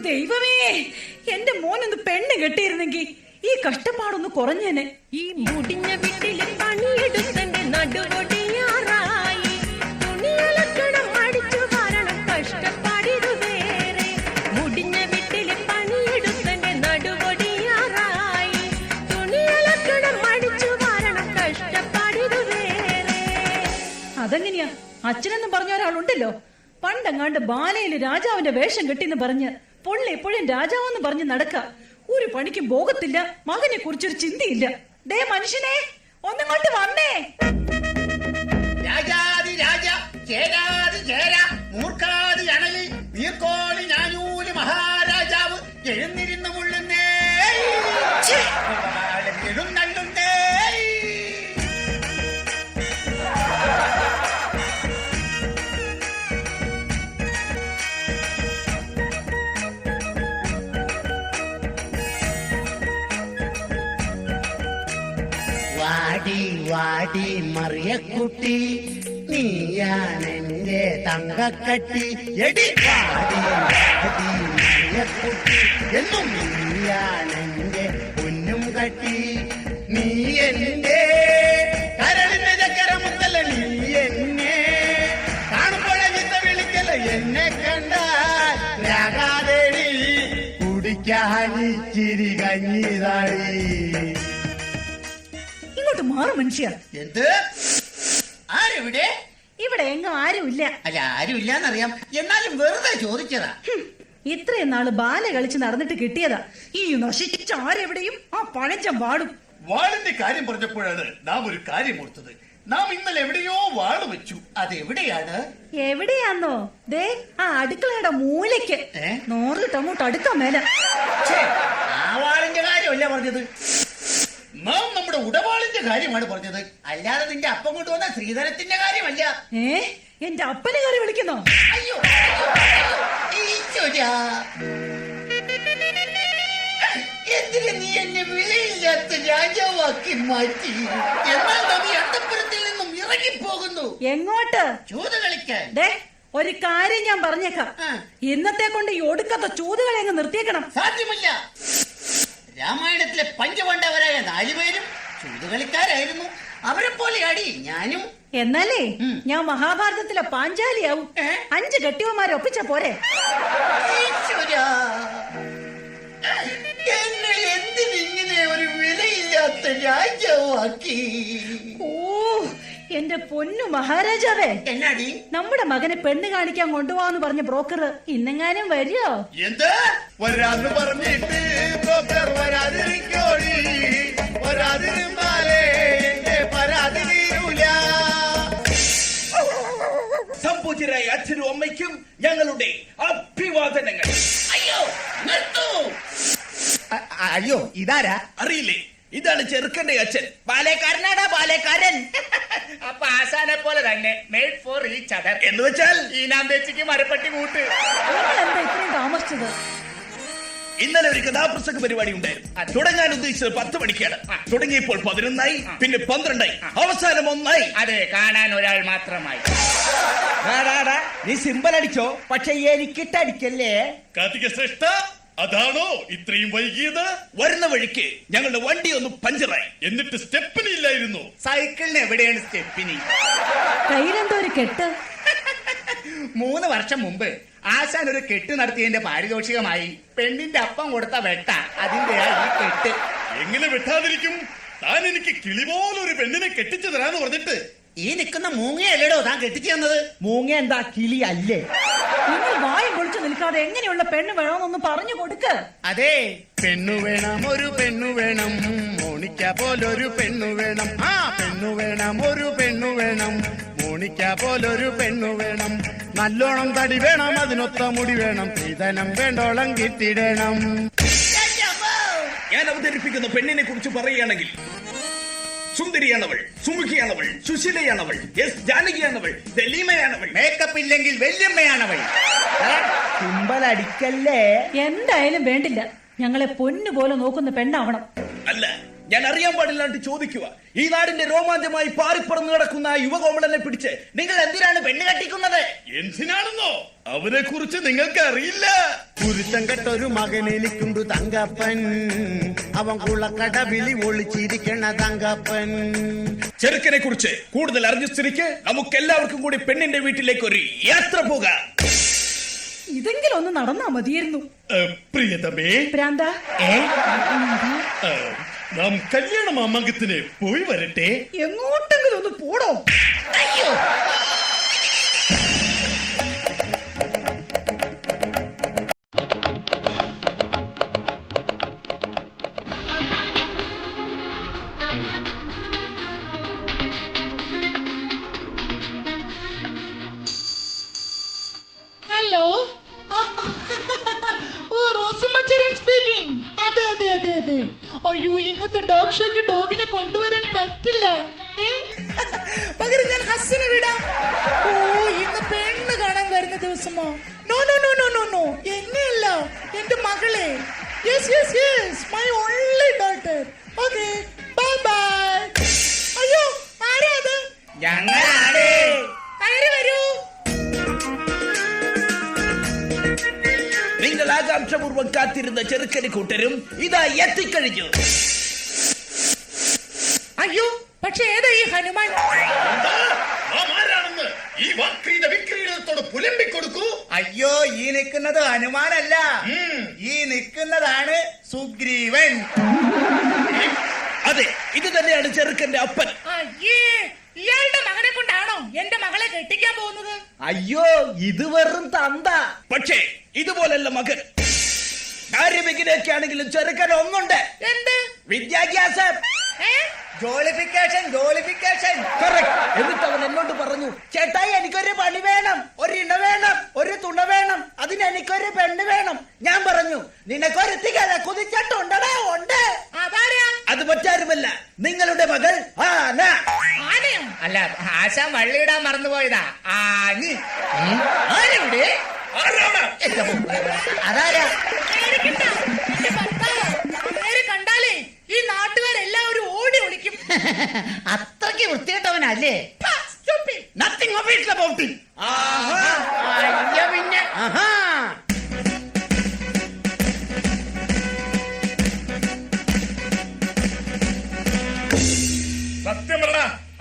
ദൈവമേ, എന്റെ മോനൊന്ന് പെണ്ണ് കെട്ടിയിരുന്നെങ്കിൽ ഈ കഷ്ടപ്പാടൊന്ന് കുറഞ്ഞേനെ. ഈ മുടിഞ്ഞ വീട്ടില് പണിയെടുത്തന്റെ നടുവൊടിയാറായി. തുണിയലക്കണം അടിച്ചു വാരണം കഷ്ടപ്പാടിതു വേറെ. മുടിഞ്ഞ വീട്ടില് പണിയെടുത്തന്റെ നടുവൊടിയാറായി. തുണിയലക്കണം അടിച്ചു വാരണം കഷ്ടപ്പാടിതു വേറെ. അതെങ്ങനെയാ? അച്ഛനെന്ന് പറഞ്ഞ ഒരാളുണ്ടല്ലോ, പണ്ടെങ്ങാണ്ട് ബാലയില് രാജാവിന്റെ വേഷം കെട്ടിന്ന് പറഞ്ഞ് പൊള്ളി എപ്പോഴും രാജാവെന്ന് പറഞ്ഞ് നടക്ക. ഒരു പണിക്കും പോകത്തില്ല, മകനെ കുറിച്ചൊരു ചിന്തയില്ല. ഡേ മനുഷ്യനെ, ഒന്നിങ്ങോട്ട് വന്നേ. രാജാതി രാജ, ചേരാതി ചേര, മൂർഖാതി അണലി, വീർക്കോലി ഞാനൂല് മഹാരാജാവ് എഴുന്നിരുന്ന് മുള്ളുന്നേ, എഴുന്നള്ളുന്നേ. വാടി വാടി മറിയക്കുട്ടി, നീയാണെന്റെ തങ്കക്കട്ടി. എടി വാടി വാടി മറിയക്കുട്ടി, എന്നും നീയാണെന്റെ പൊന്നും കട്ടി. നീ എന്റെ കരളിന്റെ ചക്കരമുത്തല്ല, നീ എന്നെ കാണുമ്പോഴെ വിത്ത വിളിക്കല. എന്നെ കണ്ടാൽ രാഗാദേടി കുടിക്കാനിച്ചിരി കഞ്ഞിതാടി. ഇങ്ങോട്ട് മാറും മനുഷ്യ. എന്ത്? ആരെവിടെ? ഇവിടെ എങ്ങും ആരുമില്ല. അല്ല, ആരുമില്ലാന്നറിയാം, എന്നാലും വെറുതെ ചോദിച്ചതാ. ഇത്രയും നാള് ബാല കളിച്ച് നടന്നിട്ട് കിട്ടിയതാ. ഈ നശിച്ച ആരെവിടെയും ആ പഴഞ്ചൻ വാടും. വാളിന്റെ കാര്യം പറഞ്ഞപ്പോഴാണ് നാം ഒരു കാര്യം ഓർത്തത്. നാം ഇന്നലെ എവിടെയോ വാള് വെച്ചു. അതെവിടെയാണ്? എവിടെയാന്നോ? ദേ ആ അടുക്കളയുടെ മൂലയ്ക്ക്. 100 ടമോട്ട് അടുക്കാൻ മേല. ആ വാളിന്റെ കാര്യമല്ല പറഞ്ഞത്, നാം നമ്മുടെ ഉടവാളിന്റെ കാര്യമാണ് പറഞ്ഞത്. അല്ലാതെ നിന്റെ അപ്പം കൊണ്ടുവന്ന ശ്രീധരത്തിന്റെ കാര്യമല്ല. എന്റെ അപ്പനെ കയറി വിളിക്കുന്നോ? അയ്യോ, ഈശ്വരാ, എന്തിന് നീ എന്നെ വിലയില്ലാത്ത രാജാവാക്കി മാറ്റി? എന്നാൽ നാം ഈ അന്തപ്പുരത്തിൽ നിന്നും ഇറങ്ങിപ്പോകുന്നു. എങ്ങോട്ട്? ചൂത് കളിക്കാൻ. ദേ ഒരു കാര്യം ഞാൻ പറഞ്ഞേക്കാം, ഇന്നത്തെ കൊണ്ട് ഈ ഒടുക്കത്തെ ചൂതുകളെ അങ്ങ് നിർത്തിയേക്കണം. സാധ്യമല്ല. രാമായണത്തിലെ പഞ്ചപാണ്ഡവരായ 4 പേരും ചൂതുകളിക്കാരായിരുന്നു. അവരെ പോലെ അടി ഞാനും. എന്നാലേ ഞാൻ മഹാഭാരതത്തിലെ പാഞ്ചാലിയാവും. 5 കെട്ടിയവന്മാരെ ഒപ്പിച്ച പോരെ? എന്നെ എന്തിനിങ്ങനെ ഒരു വിലയില്ലാത്ത രാജാവാക്കി? ഓ എന്റെ പൊന്നു മഹാരാജാവേ, എന്നാടി? നമ്മുടെ മകനെ പെണ്ണ് കാണിക്കാൻ കൊണ്ടുപോവാന്ന് പറഞ്ഞ ബ്രോക്കർ ഇന്നെങ്ങാനും വരുമോ? എന്ത് വരാന്ന് പറഞ്ഞിട്ട് ബ്രോക്കർ വരാതിരിക്കോടി, വരാതിരുന്നാലേ എന്റെ പരാതി തീരൂല. സംപൂജ്യരായ അച്ഛനും അമ്മയ്ക്കും ഞങ്ങളുടെ അഭിവാദനങ്ങൾ. അയ്യോ നിർത്തൂ. അയ്യോ, ഇതാരാ? അറിയില്ലേ? ഇതാണ് ചെറുക്കന്റെ അച്ഛൻ. പാലേക്കാരനാടാ, പാലേക്കാരൻ. അപ്പൊ ആശാനെ പോലെ തന്നെ മെയ്ഡ് ഫോർ ഈച്ച് അതർ എന്ന് വെച്ചാൽ ഈ നാമ്പേച്ചിക്ക് മരപ്പട്ടി കൂട്ട്. നിങ്ങളെന്താ ഇത്രയും താമസിച്ചത്? ഇന്നലെ ഒരു കഥാപ്രസംഗ പരിപാടി ഉണ്ടായിരുന്നു. തുടങ്ങാൻ ഉദ്ദേശിച്ചത് 10 മണിക്കാണ്. തുടങ്ങിയപ്പോൾ 11 പിന്നെ 12 അവസാനം 1. അതെ, കാണാൻ ഒരാൾ മാത്രമായി. നീ സിമ്പൽ അടിച്ചോ, പക്ഷെ എനിക്കിട്ടടിക്കല്ലേ. കാർത്തിക ശ്രേഷ്ഠ, അതാണോ ഇത്രയും വൈകിയത്? വരുന്ന വഴിക്ക് ഞങ്ങളുടെ വണ്ടി ഒന്ന് പഞ്ചറായി. എന്നിട്ട് സ്റ്റെപ്പിന് ഇല്ലായിരുന്നു. സൈക്കിളിന് എവിടെയാണ് സ്റ്റെപ്പിനി? കയ്യിലെന്തോ ഒരു കെട്ട്. 3 വർഷം മുമ്പ് ആശാൻ ഒരു കെട്ട് നടത്തിയതിന്റെ പാരിതോഷികമായി പെണ്ണിന്റെ അപ്പം കൊടുത്ത വെട്ട. അതിന്റെയാ ഈ കെട്ട്. എങ്ങനെ വെട്ടാതിരിക്കും? താൻ എനിക്ക് കിളി പോലൊരു പെണ്ണിനെ കെട്ടിച്ചു തരാന്ന് പറഞ്ഞിട്ട് ഈ നിൽക്കുന്ന മൂങ്ങയല്ലേടോ താൻ കെട്ടിച്ചു തന്നത്? മൂങ്ങ എന്താ കിളി അല്ലേ? നിങ്ങൾ വായും പൊളിച്ചു നിൽക്കാതെ എങ്ങനെയുള്ള പെണ്ണ് വേണമെന്നൊന്ന് പറഞ്ഞു കൊടുക്ക്. അതെ, പെണ്ണു വേണം, ഒരു പെണ്ണു വേണം, മോണിക്ക പോലൊരു പെണ്ണു വേണം. ആ പെണ്ണു വേണം, ഒരു പെണ്ണു വേണം, മോണിക്ക പോലൊരു പെണ്ണു വേണം. നല്ലോണം തടി വേണം, അതിനൊത്ത മുടി വേണം, സ്ത്രീധനം വേണ്ടോളം കിട്ടിടണം. ഞാൻ അവതരിപ്പിക്കുന്ന പെണ്ണിനെ കുറിച്ച് പറയുകയാണെങ്കിൽ സുന്ദരിയാണവൾ, സുമുഖിയാണവൾ, സുശീലയാണവൾ, എസ് ജാനകിയാണവൾ, ദലീമയാണവൾ. മേക്കപ്പ് ഇല്ലെങ്കിൽ വല്യമ്മയാണവൾ. സിമ്പൽ അടിക്കല്ലേ. എന്തായാലും വേണ്ടില്ല, ഞങ്ങളെ പൊന്നു പോലെ നോക്കുന്ന പെണ്ണാവണം. അല്ല, ഞാൻ അറിയാൻ പാടില്ലാണ്ട് ചോദിക്കുക. ഈ നാടിന്റെ രോമാഞ്ചമായി പാറിപ്പറന്നു കിടക്കുന്ന ആ യുവകോമളനെ പിടിച്ച് നിങ്ങൾ എന്തിനാണ് പെണ്ണ് കെട്ടിക്കുന്നത്? എന്തിനാണെന്നോ അവനെ കുറിച്ച് നിങ്ങൾക്ക് അറിയില്ല. കുരുത്തം കെട്ടൊരു മകൻ എനിക്കുണ്ട് തങ്കപ്പൻ, അവൻ കുളക്കടവിളി ഒളിച്ചിരിക്കണ തങ്കപ്പൻ. ചെറുക്കനെ കുറിച്ച് കൂടുതൽ അറിഞ്ഞ സ്ഥിതിക്ക് നമുക്ക് എല്ലാവർക്കും കൂടി പെണ്ണിന്റെ വീട്ടിലേക്ക് ഒരു യാത്ര പോകാം. ഇതെങ്കിലും ഒന്ന് നടന്നാ മതിയായിരുന്നു. പ്രിയതമേ, ഭ്രാന്ത നാം കല്യാണ മാമാങ്കത്തിന് പോയി വരട്ടെ. എങ്ങോട്ടെങ്കിലും ഒന്ന് പോടോ. അയ്യോ, ഹലോ, ഓ റോസമ്മച്ചേരൻ സ്പീക്കിംഗ്. അതെ അതെ അതെ അതെ. അയ്യോ, ഇന്നത്തെ ഡോഗ് ഷോയ്ക്ക് ഡോഗിനെ കൊണ്ടുവരാൻ പറ്റില്ല. പകരം ഞാൻ ഹസ്സിനെ വിടാം. ഓ, ഇന്ന് പെണ്ണ് കാണാൻ വരുന്ന ദിവസമോ? No no no no no no, എന്നെയല്ല, എന്റെ മകളെ. Yes yes yes, my only daughter. Okay, bye bye. അയ്യോ, ആരാ അത്? ഞങ്ങളാണ്. കയറി വരൂ. നിങ്ങൾ ആകാംക്ഷപൂർവ്വം കാത്തിരുന്ന ചെറുക്കന് കൂട്ടരും ഇതാ എത്തിക്കഴിഞ്ഞു. അയ്യോ, പക്ഷെ ഏതാ ഈ ഹനുമാൻ? നാം ആരാണെന്ന് ഈ വാക്രീത വിക്രീഡത്തോട് പുലമ്പിക്കൊടുക്കൂ. അയ്യോ, ഈ നിൽക്കുന്നത് ഹനുമാനല്ല, ഈ നിൽക്കുന്നതാണ് സുഗ്രീവൻ. അതെ, ഇത് തന്നെയാണ് ചെറുക്കന്റെ അപ്പൻ. അയ്യേ, ഇയാളുടെ മകനെ കൊണ്ടാണോ എന്റെ മകളെ കെട്ടിക്കാൻ പോകുന്നത്? അയ്യോ, ഇത് വെറും തന്ത. പക്ഷേ ഇതുപോലല്ല മകൻ. കാര്യമെങ്ങനെയൊക്കെ ആണെങ്കിലും ചെറുക്കൻ ഒന്നുണ്ട്, എന്ത്? വിദ്യാഭ്യാസം. ജോളിഫിക്കേഷൻ, ജോളിഫിക്കേഷൻ. Correct. എന്നിട്ട് അവൻ എന്നോട് പറഞ്ഞു, ചേട്ടായി എനിക്കൊരു പണി വേണം, ഒരു ഇണ വേണം, ഒരു തുണ വേണം, അതിന് എനിക്കൊരു പെണ്ണ് വേണം. ഞാൻ പറഞ്ഞു, നിനക്കൊരു തികഴ കുതിച്ചിട്ടുണ്ടടാ. ഉണ്ട്. അതാരാ? അത് മറ്റാരുമല്ല, നിങ്ങളുടെ മകൾ ആന. ആനയോ? അല്ല, ആശാൻ വള്ളിയിടാൻ മറന്നുപോയതാ. ആനി. ആരെവിടെ? അതാരാ? പേടിക്കണ്ട, എന്റെ ഭർത്താവ്. അങ്ങേരെ കണ്ടാലേ ഈ നാട്ടുകാരെല്ലാവരും ഓടി ഒളിക്കും. അത്രയ്ക്ക് വൃത്തികെട്ടവനല്ലേ? ഹാ, stupid. Nothing official about it. അയ്യ പിന്നെ. സത്യം പറ,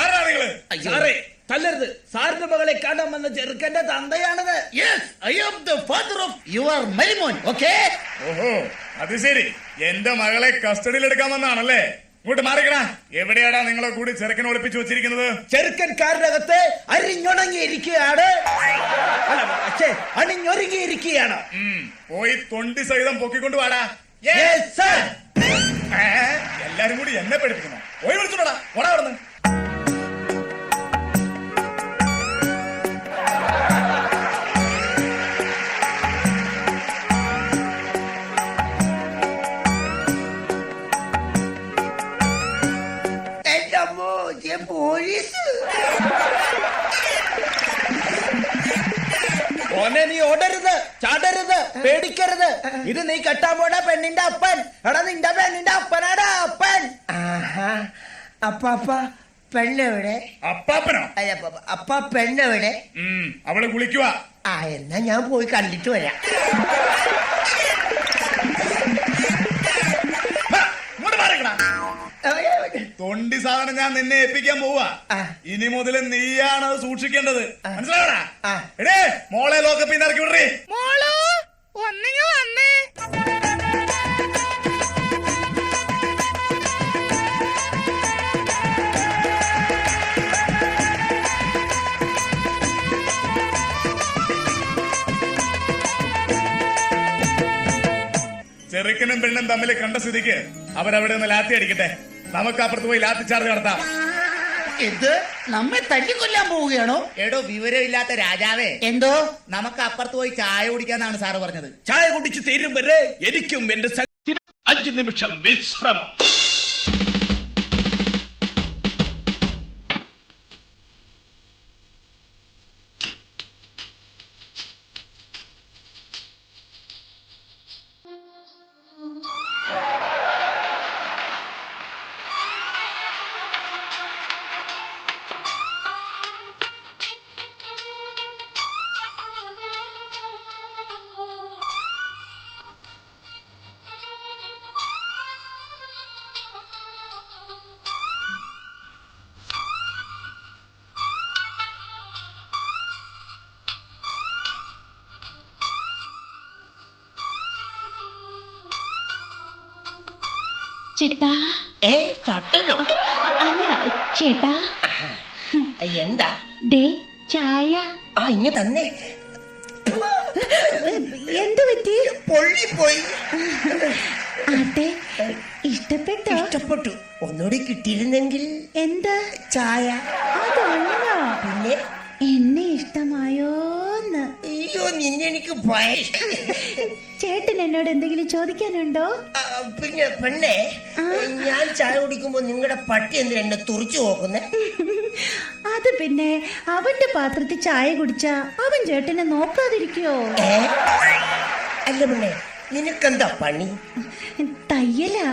ആരാ നിങ്ങള്? സാറേ, തല്ലരുത്. സാറിന്റെ മകളെ കാണാൻ വന്ന ചെറുക്കന്റെ തന്തയാണത്. Yes, I am the father of your മരിമോൻ. Okay? ഓഹോ, അത് ശരി. എന്റെ മകളെ കസ്റ്റഡിയിൽ എടുക്കാൻ വന്നാണല്ലേ? ഇങ്ങോട്ട് മാറിക്കടാ. എവിടെയാടാ നിങ്ങളെ കൂടി ചെറുക്കനെ ഒളിപ്പിച്ചു വെച്ചിരിക്കുന്നത്? ചെറുക്കൻ കാറിനകത്ത് അരിഞ്ഞുണങ്ങിയിരിക്കുകയാണ്. അല്ല, പക്ഷേ അണിഞ്ഞൊരുങ്ങിയിരിക്കുകയാണ്. പോയി തൊണ്ടി സഹിതം പൊക്കിക്കൊണ്ട് വാടാ. Yes, sir. എല്ലാരും കൂടി എന്നെ പഠിപ്പിക്കണം. പോയി വിളിച്ചോടാ, ഓടാ അവിടുന്ന്. പോലീസ്. ഓനെ നീ ഓടരുത്, ചാടരുത്, പേടിക്കരുത്. ഇത് നീ കെട്ടാൻ പോണ പെണ്ണിന്റെ അപ്പൻ. എടാ, നിന്റെ പെണ്ണിന്റെ അപ്പനാടാ അപ്പൻ. അപ്പാപ്പ പെണ്ണെവിടെ? അപ്പാപ്പനോ? അപ്പ പെണ്ണെവിടെ? അവള് കുളിക്കുവാ. ആ, എന്നാ ഞാൻ പോയി കണ്ടിട്ട് വരാം. ഇങ്ങോട്ട് മാറിക്കടാ. തൊണ്ടി സാധനം ഞാൻ നിന്നെ ഏൽപ്പിക്കാൻ പോവാ. ഇനി മുതൽ നീയാണ് അത് സൂക്ഷിക്കേണ്ടത്. മനസ്സിലാവടാ? എടേ, മോളെ ലോക്കപ്പിൽ നിന്ന് ഇറക്കി വിടേ. മോളോ, ഒന്നിങ്ങ് വന്നേ. ചെറുക്കനും പെണ്ണും തമ്മിൽ കണ്ട സ്ഥിതിക്ക് അവരവിടെ നിന്ന് ലാത്തി അടിക്കട്ടെ. നമുക്ക് അപ്പുറത്ത് പോയി ലാത്തി ചാർജ് നടത്താം. ഇത് നമ്മെ തല്ലിക്കൊല്ലാൻ പോവുകയാണോ? എടോ, വിവരമില്ലാത്ത രാജാവേ. എന്തോ? നമുക്ക് അപ്പുറത്ത് പോയി ചായ കുടിക്കാന്നാണ് സാറ് പറഞ്ഞത്. ചായ കുടിച്ച് തീരും വരെ എനിക്കും എന്റെ 5 നിമിഷം വിശ്രമം. ചേട്ടാ തൊട്ടനോ അല്ല ചേട്ടാ എന്താ ദേ ചായ ഇങ്ങ തന്നെ എന്തു പറ്റി പൊള്ളിപ്പോയി. അതെ ഇഷ്ടപ്പെട്ടോ? ഇഷ്ടപ്പെട്ടു. ഒന്നുകൂടി കിട്ടിയിരുന്നെങ്കിൽ. എന്താ ചായ. അതല്ല പിന്നെ എന്നെ ഇഷ്ടമായോന്ന്. അയ്യോ നിന്നെ എനിക്ക് ഭയ. ചേട്ടൻ എന്നോട് എന്തെങ്കിലും ചോദിക്കാനുണ്ടോ? പിന്നെ പെണ്ണെ, ഞാൻ ചായ കുടിക്കുമ്പോ നിങ്ങളുടെ പട്ടി എന്തിനാ എന്നെ തുറച്ചു നോക്കുന്നേ? അത് പിന്നെ അവന്റെ പാത്രത്തിൽ ചായ കുടിച്ചാ അവൻ ചേട്ടനെ നോക്കാതിരിക്കോ? അല്ല പെണ്ണെ, നിനക്കെന്താ പണി? തയ്യലാ.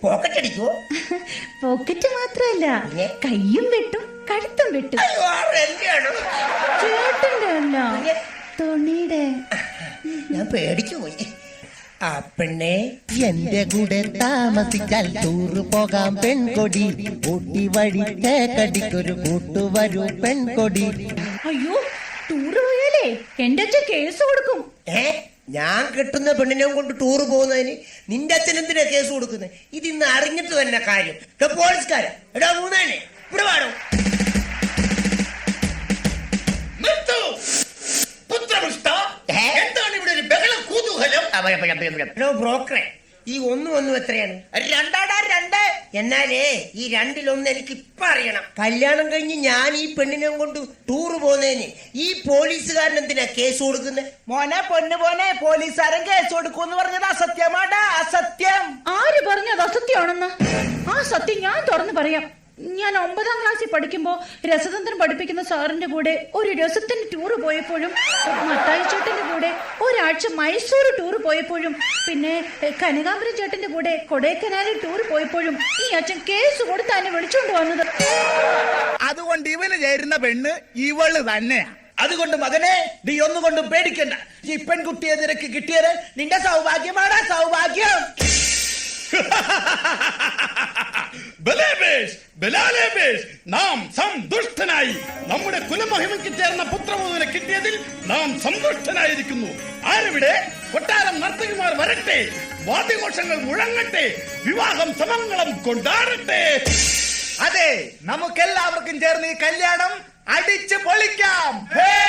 പോക്കറ്റ് അടിക്കുവോ? പോക്കറ്റ് മാത്രല്ല, കയ്യും വെട്ടും കഴുത്തും വെട്ടും. ചേട്ടന്റെ അല്ല, തുണിയുടെ. ഞാൻ പേടിച്ചു പോയി. ആ പെണ്ണെ, എന്റെ കൂടെ താമസിച്ചാൽ ടൂറ് പോകാം പെൺകൊടി. ഊട്ടി വഴി തേക്കടിക്കൊരു കൂട്ടുവരൂ പെൺകൊടി. അയ്യോ, ടൂറ് പോയാലേ എന്റെ അച്ഛൻ കേസ് കൊടുക്കും. ഞാൻ കെട്ടുന്ന പെണ്ണിനെ കൊണ്ട് ടൂറ് പോകുന്നതിന് നിന്റെ അച്ഛൻ എന്തിനാ കേസ് കൊടുക്കുന്നത്? ഇത് ഇന്ന് അറിഞ്ഞിട്ട് തന്നെ കാര്യം. പോലീസുകാരാ എടാ മൂന്നാനെ ഇവിടെ വേണോ? എന്താണ് ഇവിടെ ഒരു ബഹള കുതൂഹലം? ബ്രോക്കറെ, ഈ ഒന്നും എത്രയാണ്? 2 എന്നാലേ ഈ 2 എനിക്ക് ഇപ്പൊ അറിയണം. കല്യാണം കഴിഞ്ഞ് ഞാൻ ഈ പെണ്ണിനെ കൊണ്ട് ടൂറ് പോകുന്നതിന് ഈ പോലീസുകാരൻ എന്തിനാ കേസ് കൊടുക്കുന്നത്? മോനെ പൊന്നു പോനെ, പോലീസുകാരൻ കേസ് കൊടുക്കൂന്ന് പറഞ്ഞത് അസത്യമാടാ, അസത്യം. ആര് പറഞ്ഞത് അസത്യമാണെന്ന്? ആ സത്യം ഞാൻ തുറന്നു പറയാം. ഞാൻ 9ാം ക്ലാസ്സിൽ പഠിക്കുമ്പോ രസതന്ത്രം പഠിപ്പിക്കുന്ന സാറിന്റെ കൂടെ ഒരു രസത്തിന് ടൂറ് പോയപ്പോഴും, മത്തായി ചേട്ടന്റെ കൂടെ ഒരാഴ്ച മൈസൂർ ടൂറ് പോയപ്പോഴും, പിന്നെ കനകാംബരം ചേട്ടന്റെ കൂടെ കൊടൈക്കനാലിൽ ടൂർ പോയപ്പോഴും ഈ അച്ഛൻ കേസ് കൊടുത്ത് എന്നെ വിളിച്ചോണ്ട് വന്നത്. അതുകൊണ്ട് ഇവന് ചേരുന്ന പെണ്ണ് ഇവള് തന്നെയാ. അതുകൊണ്ട് മകനെ, നീ ഒന്നുകൊണ്ടും പേടിക്കണ്ട. ഈ പെൺകുട്ടിയെ നിനക്ക് കിട്ടിയത് നിന്റെ സൗഭാഗ്യമാടാ, സൗഭാഗ്യം. നാം സന്തുഷ്ടനായി. നമ്മുടെ കുലമഹിമയ്ക്ക് ചേർന്ന പുത്രവധുവിനെ കിട്ടിയതിൽ നാം സന്തുഷ്ടനായിരിക്കുന്നു. ആരിവിടെ? കൊട്ടാരം നർത്തകിമാർ വരട്ടെ, വാദ്യഘോഷങ്ങൾ മുഴങ്ങട്ടെ, വിവാഹം സമംഗളം കൊണ്ടാടട്ടെ. അതെ, നമുക്കെല്ലാവർക്കും ചേർന്ന് ഈ കല്യാണം അടിച്ച് പൊളിക്കാം.